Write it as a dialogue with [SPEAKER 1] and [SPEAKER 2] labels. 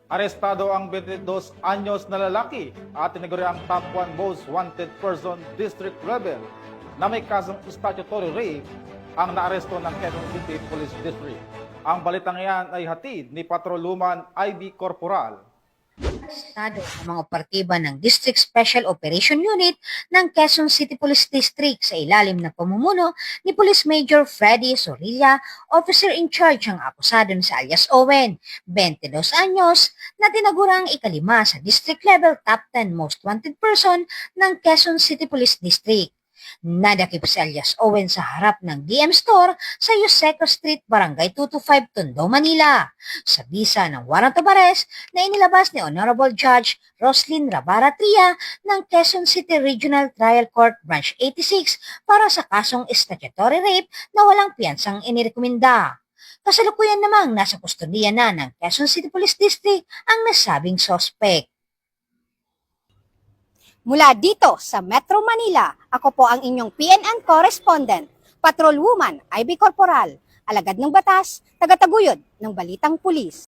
[SPEAKER 1] Arestado ang 22 anyos na lalaki at tinaguri ang top 1 most wanted person district level na may kasong statutory rape ang naaresto ng Quezon City Police District. Ang balitang iyan ay hatid ni Patroluman IB Corporal.
[SPEAKER 2] Arestado ang mga operatiba ng District Special Operation Unit ng Quezon City Police District sa ilalim ng pamumuno ni Police Major Freddy Sorilla, officer in charge ang akusado na si alias Owen, 22 anyos, na tinagurang ikalima sa district level top 10 most wanted person ng Quezon City Police District. Nadakip si alias Owen sa harap ng DM Store sa Yuseco Street, Barangay 225, Tondo, Manila, sa bisa ng warrant of arrest na inilabas ni Honorable Judge Roslyn Rabara Tria ng Quezon City Regional Trial Court Branch 86 para sa kasong statutory rape na walang piyansang inirekomenda. Kasalukuyan namang nasa kustodiya na ng Quezon City Police District ang nasabing suspect.
[SPEAKER 3] Mula dito sa Metro Manila, ako po ang inyong PNN correspondent, Patrolwoman IB Corporal, alagad ng batas, tagataguyod ng balitang pulis.